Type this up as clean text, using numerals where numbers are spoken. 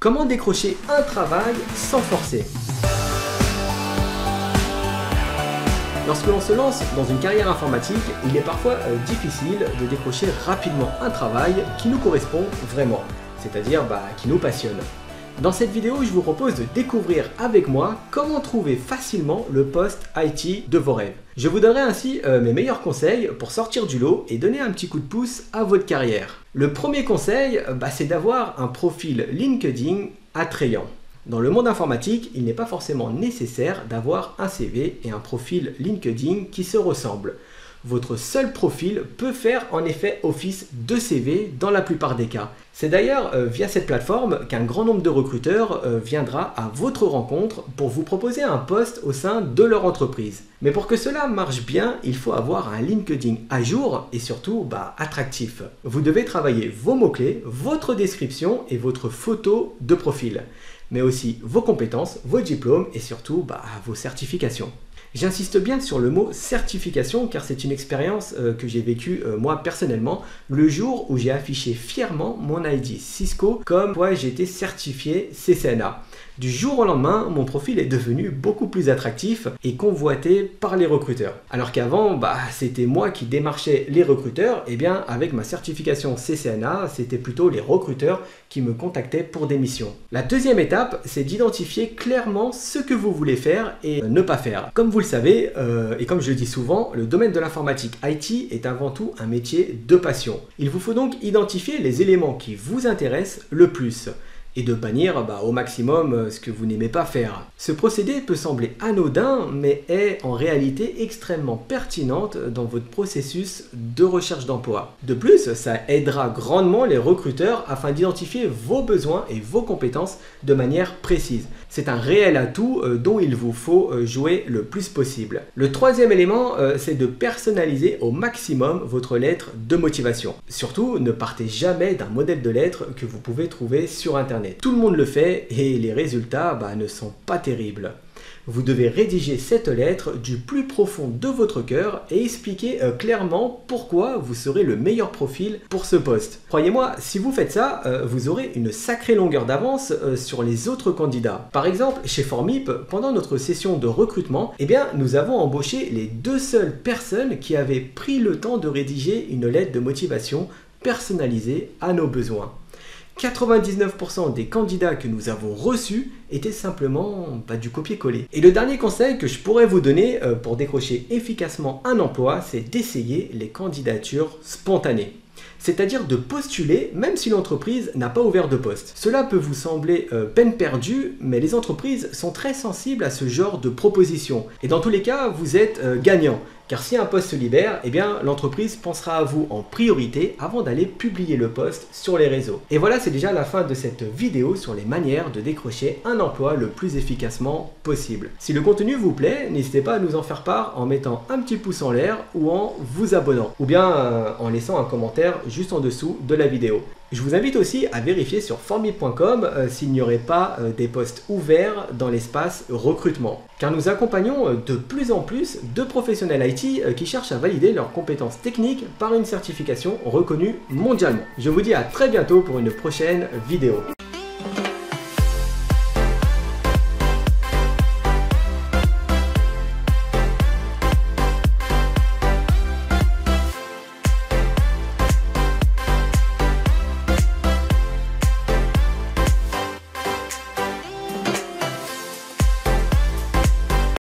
Comment décrocher un travail sans forcer? Lorsque l'on se lance dans une carrière informatique, il est parfois difficile de décrocher rapidement un travail qui nous correspond vraiment, c'est-à-dire qui nous passionne. Dans cette vidéo, je vous propose de découvrir avec moi comment trouver facilement le poste IT de vos rêves. Je vous donnerai ainsi mes meilleurs conseils pour sortir du lot et donner un petit coup de pouce à votre carrière. Le premier conseil, c'est d'avoir un profil LinkedIn attrayant. Dans le monde informatique, il n'est pas forcément nécessaire d'avoir un CV et un profil LinkedIn qui se ressemblent. Votre seul profil peut faire en effet office de CV dans la plupart des cas. C'est d'ailleurs via cette plateforme qu'un grand nombre de recruteurs viendra à votre rencontre pour vous proposer un poste au sein de leur entreprise. Mais pour que cela marche bien, il faut avoir un LinkedIn à jour et surtout attractif. Vous devez travailler vos mots-clés, votre description et votre photo de profil, mais aussi vos compétences, vos diplômes et surtout vos certifications. J'insiste bien sur le mot certification car c'est une expérience que j'ai vécue moi personnellement le jour où j'ai affiché fièrement mon ID Cisco comme quoi j'étais certifié CCNA. Du jour au lendemain, mon profil est devenu beaucoup plus attractif et convoité par les recruteurs. Alors qu'avant, c'était moi qui démarchais les recruteurs, et bien avec ma certification CCNA, c'était plutôt les recruteurs qui me contactaient pour des missions. La deuxième étape, c'est d'identifier clairement ce que vous voulez faire et ne pas faire. Comme vous le savez, et comme je le dis souvent, le domaine de l'informatique IT est avant tout un métier de passion. Il vous faut donc identifier les éléments qui vous intéressent le plus et de bannir au maximum ce que vous n'aimez pas faire. Ce procédé peut sembler anodin, mais est en réalité extrêmement pertinente dans votre processus de recherche d'emploi. De plus, ça aidera grandement les recruteurs afin d'identifier vos besoins et vos compétences de manière précise. C'est un réel atout dont il vous faut jouer le plus possible. Le troisième élément, c'est de personnaliser au maximum votre lettre de motivation. Surtout, ne partez jamais d'un modèle de lettre que vous pouvez trouver sur Internet. Tout le monde le fait et les résultats ne sont pas terribles. Vous devez rédiger cette lettre du plus profond de votre cœur et expliquer clairement pourquoi vous serez le meilleur profil pour ce poste. Croyez-moi, si vous faites ça, vous aurez une sacrée longueur d'avance sur les autres candidats. Par exemple, chez Formip, pendant notre session de recrutement, nous avons embauché les deux seules personnes qui avaient pris le temps de rédiger une lettre de motivation personnalisée à nos besoins. 99% des candidats que nous avons reçus étaient simplement du copier-coller. Et le dernier conseil que je pourrais vous donner pour décrocher efficacement un emploi, c'est d'essayer les candidatures spontanées. C'est-à-dire de postuler même si l'entreprise n'a pas ouvert de poste. Cela peut vous sembler peine perdue, mais les entreprises sont très sensibles à ce genre de propositions. Et dans tous les cas, vous êtes gagnant. Car si un poste se libère, l'entreprise pensera à vous en priorité avant d'aller publier le poste sur les réseaux. Et voilà, c'est déjà la fin de cette vidéo sur les manières de décrocher un emploi le plus efficacement possible. Si le contenu vous plaît, n'hésitez pas à nous en faire part en mettant un petit pouce en l'air ou en vous abonnant. Ou bien en laissant un commentaire juste en dessous de la vidéo. Je vous invite aussi à vérifier sur formip.com s'il n'y aurait pas des postes ouverts dans l'espace recrutement. Car nous accompagnons de plus en plus de professionnels IT qui cherchent à valider leurs compétences techniques par une certification reconnue mondialement. Je vous dis à très bientôt pour une prochaine vidéo.